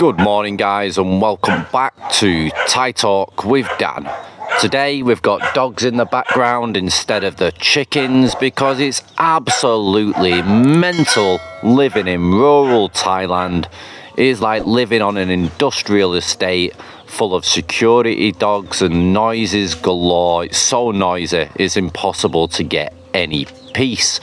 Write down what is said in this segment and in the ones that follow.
Good morning guys, and welcome back to Thai Talk with Dan. Today we've got dogs in the background instead of the chickens because it's absolutely mental living in rural Thailand. It is like living on an industrial estate full of security dogs and noises galore. It's so noisy, it's impossible to get any peace.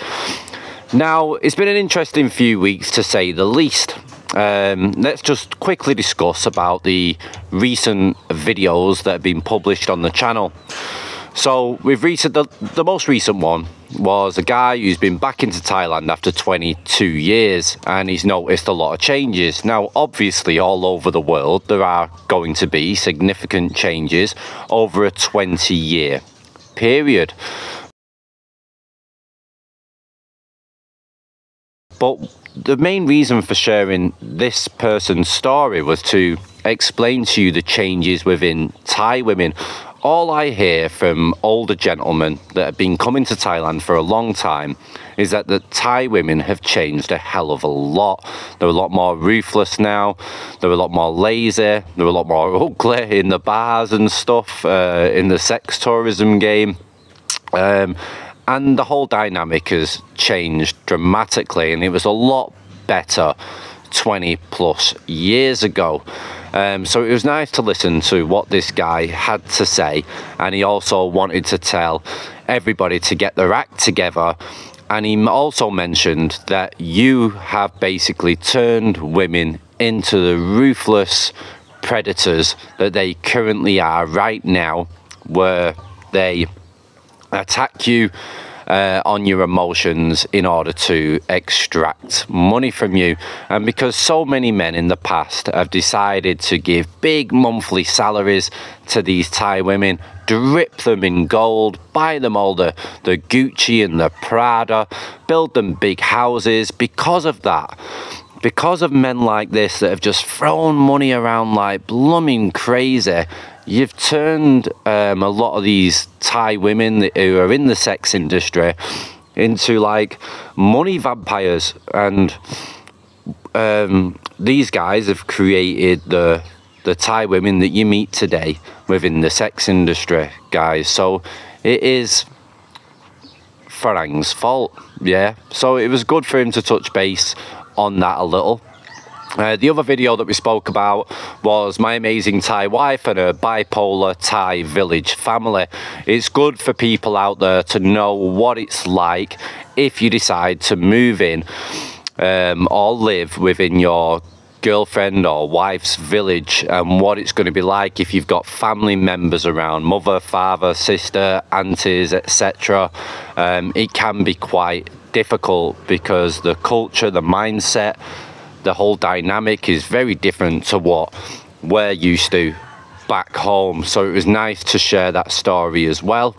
Now, it's been an interesting few weeks to say the least. Let's just quickly discuss about the recent videos that have been published on the channel. So the most recent one was a guy who's been back into Thailand after 22 years and he's noticed a lot of changes. Now obviously all over the world there are going to be significant changes over a 20-year period. But the main reason for sharing this person's story was to explain to you the changes within Thai women. All I hear from older gentlemen that have been coming to Thailand for a long time is that the Thai women have changed a hell of a lot. They're a lot more ruthless now. They're a lot more lazy. They're a lot more ugly in the bars and stuff, in the sex tourism game. And the whole dynamic has changed dramatically, and it was a lot better 20 plus years ago. So it was nice to listen to what this guy had to say, and he also wanted to tell everybody to get their act together. And he also mentioned that you have basically turned women into the ruthless predators that they currently are right now, where they attack you on your emotions in order to extract money from you. And because so many men in the past have decided to give big monthly salaries to these Thai women, drip them in gold, buy them all the Gucci and the Prada, build them big houses, because of that, because of men like this that have just thrown money around like blooming crazy, you've turned a lot of these Thai women who are in the sex industry into like money vampires. And these guys have created the Thai women that you meet today within the sex industry, guys. So it is Farang's fault, yeah. So it was good for him to touch base on that a little. The other video that we spoke about was my amazing Thai wife and her bipolar Thai village family. It's good for people out there to know what it's like if you decide to move in or live within your girlfriend or wife's village, and what it's going to be like if you've got family members around, mother, father, sister, aunties, etc. It can be quite difficult because the culture, the mindset, the whole dynamic is very different to what we're used to back home. So it was nice to share that story as well.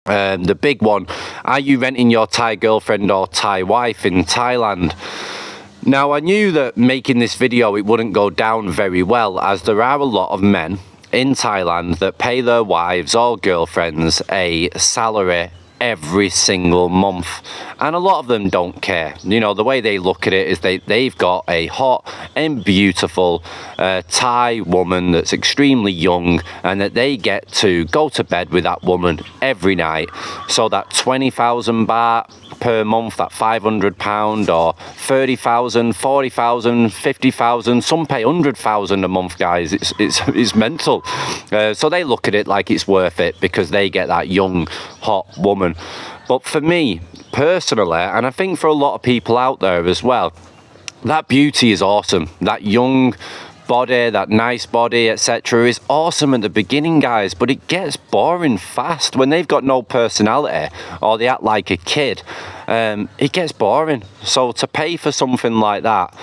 The big one, are you renting your Thai girlfriend or Thai wife in Thailand? Now, I knew that making this video, it wouldn't go down very well, as there are a lot of men in Thailand that pay their wives or girlfriends a salary every single month, and a lot of them don't care. You know, the way they look at it is they've got a hot and beautiful Thai woman that's extremely young, and that they get to go to bed with that woman every night. So that 20,000 baht per month, that £500, or 30,000, 40,000, 50,000, some pay 100,000 a month, guys. It's mental. So they look at it like it's worth it because they get that young hot woman. But for me personally, and I think for a lot of people out there as well, that beauty is awesome. That young body, that nice body, etc. is awesome at the beginning, guys, but it gets boring fast when they've got no personality or they act like a kid. It gets boring. So to pay for something like that,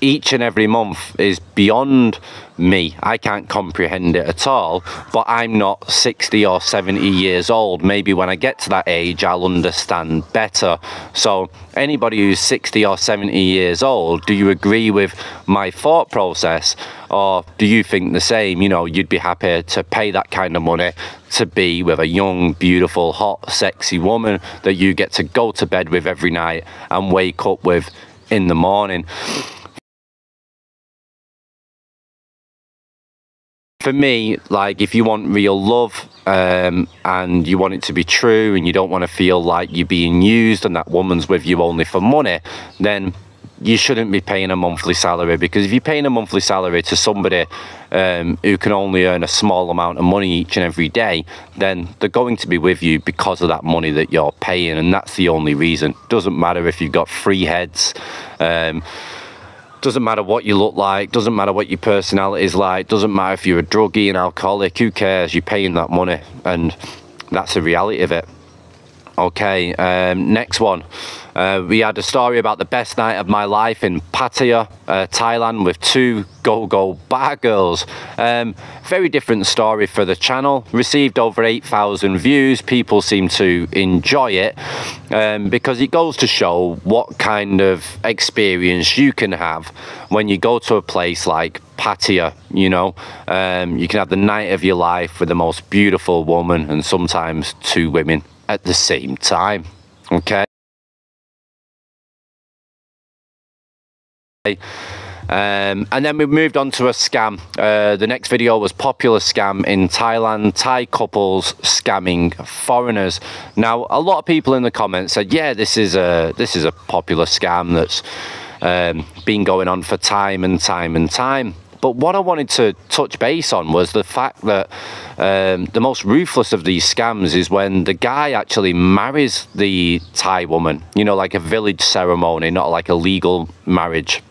each and every month is beyond me. I can't comprehend it at all, but I'm not 60 or 70 years old. Maybe when I get to that age, I'll understand better. So anybody who's 60 or 70 years old, do you agree with my thought process? Or do you think the same? You know, you'd be happy to pay that kind of money to be with a young, beautiful, hot, sexy woman that you get to go to bed with every night and wake up with in the morning. For me, like, if you want real love and you want it to be true and you don't want to feel like you're being used and that woman's with you only for money, then you shouldn't be paying a monthly salary. Because if you're paying a monthly salary to somebody who can only earn a small amount of money each and every day, then they're going to be with you because of that money that you're paying, and that's the only reason. Doesn't matter if you've got 3 heads, doesn't matter what you look like, doesn't matter what your personality is like, doesn't matter if you're a druggie, an alcoholic, who cares? You're paying that money, and that's the reality of it. Okay, next one. We had a story about the best night of my life in Pattaya, Thailand, with 2 go-go bar girls. Very different story for the channel. Received over 8,000 views. People seem to enjoy it because it goes to show what kind of experience you can have when you go to a place like Pattaya. You know, you can have the night of your life with the most beautiful woman and sometimes 2 women at the same time. Okay. And then we moved on to a scam. The next video was popular scam in Thailand, Thai couples scamming foreigners. Now, a lot of people in the comments said, yeah, this is a popular scam that's been going on for time and time and time. But what I wanted to touch base on was the fact that the most ruthless of these scams is when the guy actually marries the Thai woman, you know, like a village ceremony, not like a legal marriage,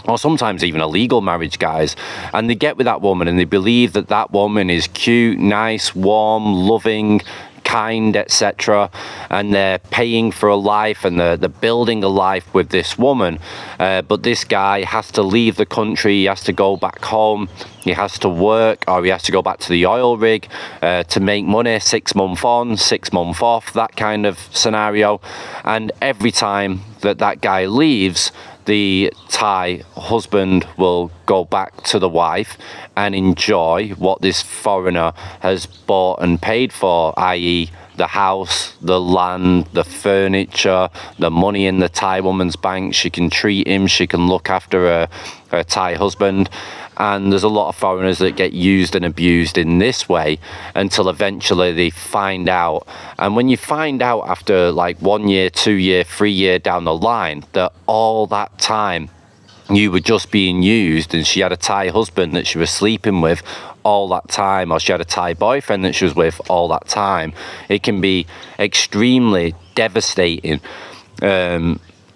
or sometimes even a legal marriage, guys. And they get with that woman and they believe that that woman is cute, nice, warm, loving, kind, etc., and they're paying for a life and they're building a life with this woman, but this guy has to leave the country, he has to go back home, he has to work, or he has to go back to the oil rig to make money, 6 months on, 6 months off, that kind of scenario. And every time that that guy leaves, the Thai husband will go back to the wife and enjoy what this foreigner has bought and paid for, i.e. the house, the land, the furniture, the money in the Thai woman's bank. She can treat him, she can look after her Thai husband. And there's a lot of foreigners that get used and abused in this way until eventually they find out. And when you find out after like 1 year, 2 year, 3 year down the line that all that time you were just being used and she had a Thai husband that she was sleeping with all that time, or she had a Thai boyfriend that she was with all that time, it can be extremely devastating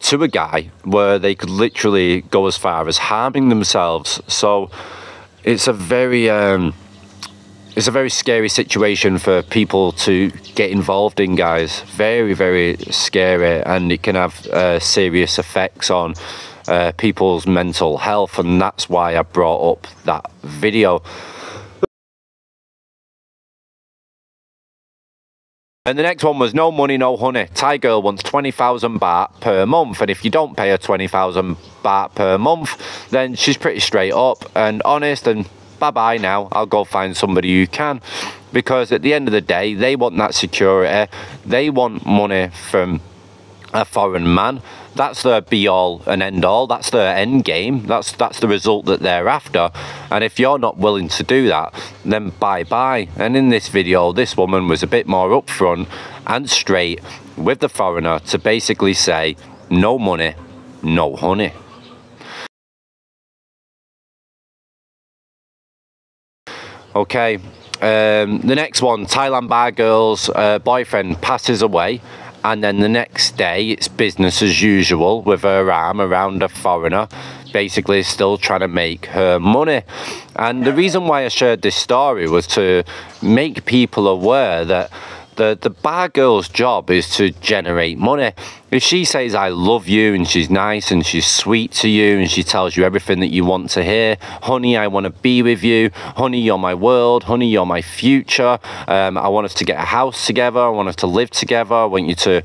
to a guy, where they could literally go as far as harming themselves. So it's a very scary situation for people to get involved in, guys. Very, very scary, and it can have serious effects on people's mental health, and that's why I brought up that video. And the next one was no money, no honey. Thai girl wants 20,000 baht per month, and if you don't pay her 20,000 baht per month, then she's pretty straight up and honest, and bye-bye now, I'll go find somebody who can. Because at the end of the day, they want that security, they want money from a foreign man. That's their be-all and end-all, that's their end game, that's the result that they're after. And if you're not willing to do that, then bye-bye. And in this video, this woman was a bit more upfront and straight with the foreigner to basically say, no money, no honey. Okay, the next one, Thailand bar girl's boyfriend passes away, and then the next day it's business as usual with her arm around a foreigner, basically still trying to make her money. And the reason why I shared this story was to make people aware that The bar girl's job is to generate money. If she says, I love you, and she's nice and she's sweet to you, and she tells you everything that you want to hear, honey, I want to be with you, honey, you're my world, honey, you're my future, I want us to get a house together, I want us to live together, I want you to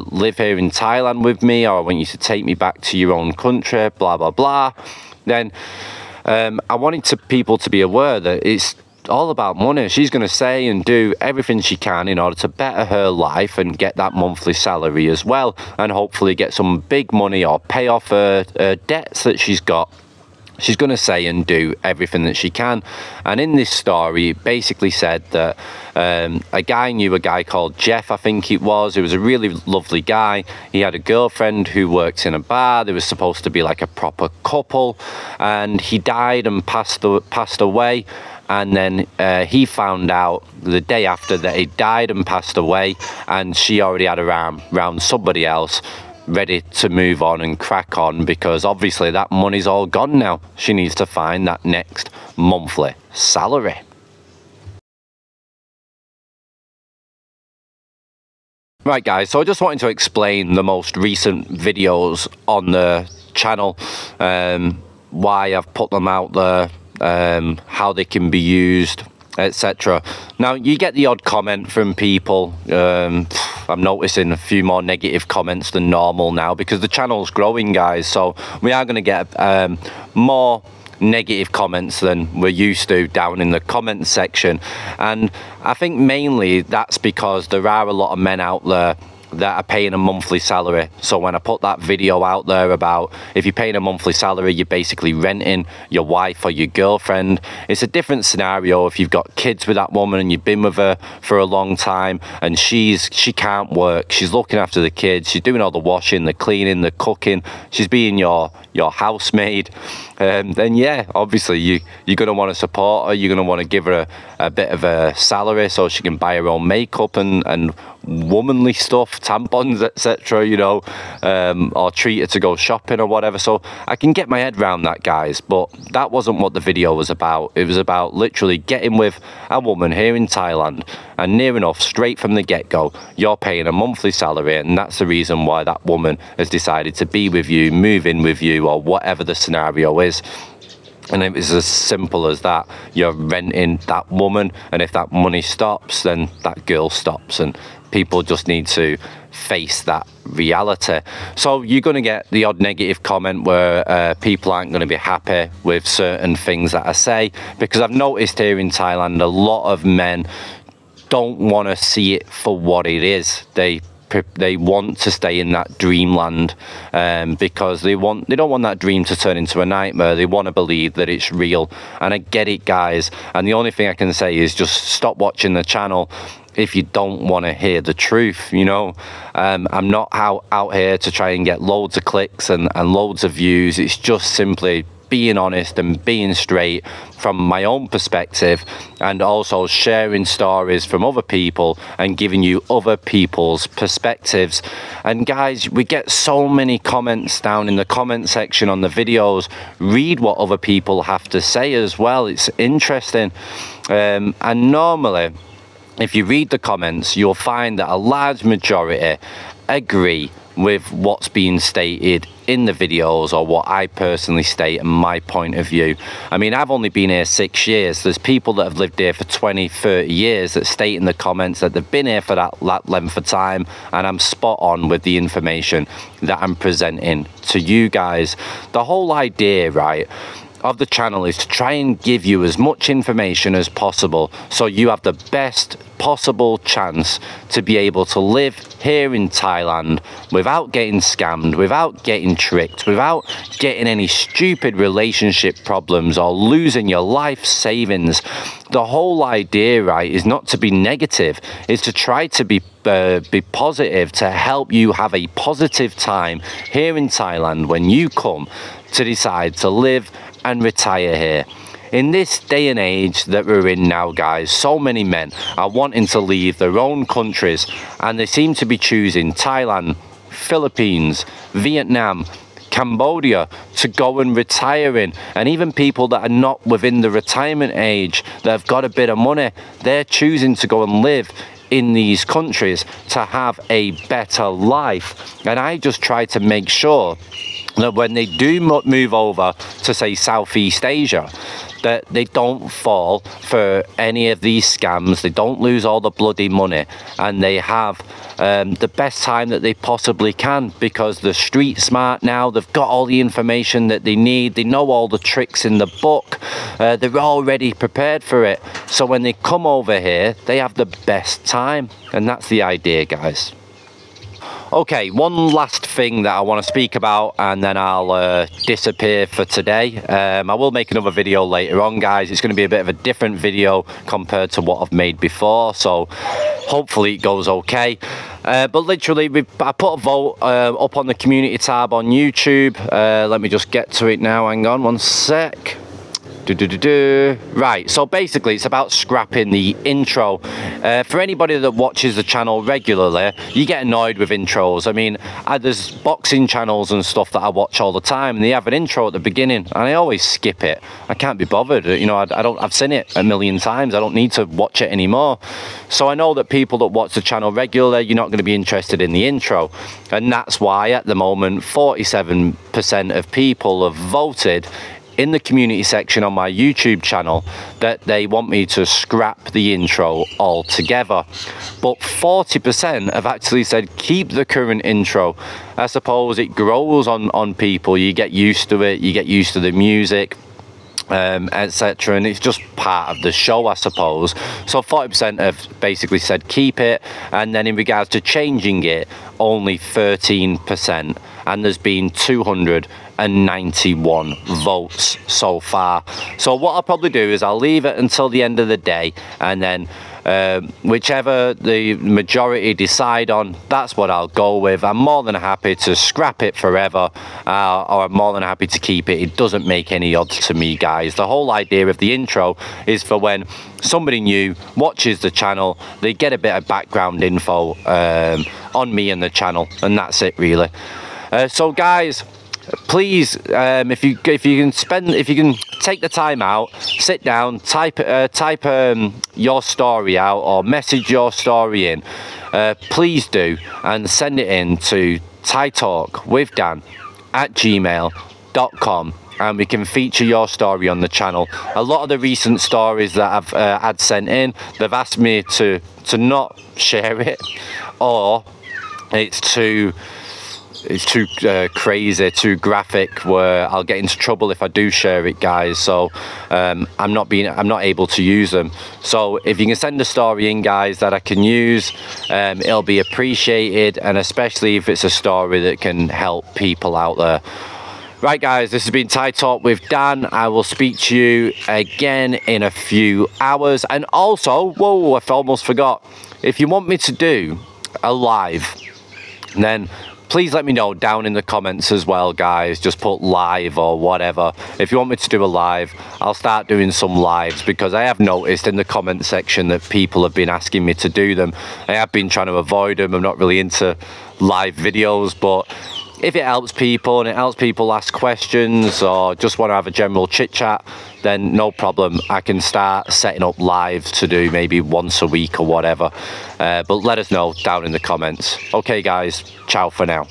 live here in Thailand with me, or I want you to take me back to your own country, blah, blah, blah, then I wanted people to be aware that it's all about money. She's going to say and do everything she can in order to better her life and get that monthly salary as well, and hopefully get some big money or pay off her debts that she's got. She's going to say and do everything that she can. And in this story, it basically said that a guy knew a guy called Jeff, I think it was. He was a really lovely guy. He had a girlfriend who worked in a bar. They were supposed to be like a proper couple, and he died and passed away. And then he found out the day after that he died and passed away, and she already had her arm around somebody else, ready to move on and crack on, because obviously that money's all gone now. She needs to find that next monthly salary. Right guys, so I just wanted to explain the most recent videos on the channel, why I've put them out there, how they can be used, etc. Now, you get the odd comment from people. I'm noticing a few more negative comments than normal now, because the channel's growing, guys, so we are going to get more negative comments than we're used to down in the comment section. And I think mainly that's because there are a lot of men out there that are paying a monthly salary. So when I put that video out there about if you're paying a monthly salary, you're basically renting your wife or your girlfriend. It's a different scenario if you've got kids with that woman and you've been with her for a long time, and she can't work, she's looking after the kids, she's doing all the washing, the cleaning, the cooking, she's being your housemaid. Then yeah, obviously you're going to want to support her. You're going to want to give her a bit of a salary so she can buy her own makeup and womanly stuff, tampons, etc., you know, or treat her to go shopping or whatever. So I can get my head around that, guys, but that wasn't what the video was about. It was about literally getting with a woman here in Thailand, and near enough straight from the get-go, you're paying a monthly salary, and that's the reason why that woman has decided to be with you, move in with you, or whatever the scenario is. And it was as simple as that. You're renting that woman, and if that money stops, then that girl stops, and people just need to face that reality. So you're going to get the odd negative comment where people aren't going to be happy with certain things that I say, because I've noticed here in Thailand a lot of men don't want to see it for what it is. They want to stay in that dreamland, because they don't want that dream to turn into a nightmare. They want to believe that it's real, and I get it, guys. And the only thing I can say is just stop watching the channel if you don't want to hear the truth, you know. I'm not out here to try and get loads of clicks and loads of views. It's just simply being honest and being straight from my own perspective, and also sharing stories from other people and giving you other people's perspectives. And guys, we get so many comments down in the comment section on the videos. Read what other people have to say as well. It's interesting. And normally, if you read the comments, you'll find that a large majority agree with what's being stated in the videos, or what I personally state and my point of view. I mean, I've only been here 6 years. There's people that have lived here for 20, 30 years that state in the comments that they've been here for that length of time, and I'm spot on with the information that I'm presenting to you guys. The whole idea, right, of the channel is to try and give you as much information as possible, so you have the best possible chance to be able to live here in Thailand without getting scammed, without getting tricked, without getting any stupid relationship problems or losing your life savings. The whole idea, right, is not to be negative. It's to try to be positive, to help you have a positive time here in Thailand when you come to decide to live and retire here. In this day and age that we're in now, guys, so many men are wanting to leave their own countries, and they seem to be choosing Thailand, Philippines, Vietnam, Cambodia to go and retire in. And even people that are not within the retirement age, that have got a bit of money, they're choosing to go and live in these countries to have a better life. And I just try to make sure that when they do move over to, say, Southeast Asia, that they don't fall for any of these scams, they don't lose all the bloody money, and they have the best time that they possibly can, because they're street smart now. They've got all the information that they need, they know all the tricks in the book, they're already prepared for it. So when they come over here, they have the best time, and that's the idea, guys. Okay, one last thing that I want to speak about, and then I'll disappear for today. I will make another video later on, guys. It's going to be a bit of a different video compared to what I've made before, so hopefully it goes okay. But literally, I put a vote up on the community tab on YouTube. Let me just get to it now. Hang on one sec. Right, so basically it's about scrapping the intro. For anybody that watches the channel regularly, you get annoyed with intros. I mean, there's boxing channels and stuff that I watch all the time, and they have an intro at the beginning, and I always skip it. I can't be bothered, you know. I've seen it a million times. I don't need to watch it anymore. So I know that people that watch the channel regularly, you're not going to be interested in the intro, and that's why at the moment 47% of people have voted in the community section on my YouTube channel that they want me to scrap the intro altogether. But 40% have actually said keep the current intro. I suppose it grows on people. You get used to it, you get used to the music, etc., and it's just part of the show, I suppose. So 40% have basically said keep it, and then in regards to changing it, only 13%, and there's been 291 votes so far. So what I'll probably do is I'll leave it until the end of the day, and then whichever the majority decide on, that's what I'll go with. I'm more than happy to scrap it forever, or I'm more than happy to keep it. It doesn't make any odds to me, guys. The whole idea of the intro is for when somebody new watches the channel, they get a bit of background info on me and the channel, and that's it really. So guys, please, if you can take the time out, sit down, type your story out, or message your story in, please do, and send it in to thaitalkwithdan@gmail.com, and we can feature your story on the channel. A lot of the recent stories that I've had sent in, they've asked me to not share it, or it's too crazy, too graphic, where I'll get into trouble if I do share it, guys. So I'm not able to use them. So if you can send a story in, guys, that I can use, it'll be appreciated, and especially if it's a story that can help people out there. Right, guys, this has been Thai Talk with Dan. I will speak to you again in a few hours. And also, whoa, I almost forgot, if you want me to do a live, then please let me know down in the comments as well, guys. Just put live or whatever. If you want me to do a live, I'll start doing some lives, because I have noticed in the comment section that people have been asking me to do them. I have been trying to avoid them. I'm not really into live videos, but if it helps people and it helps people ask questions, or just want to have a general chit chat, then no problem. I can start setting up lives to do maybe once a week or whatever. But let us know down in the comments. Okay, guys, ciao for now.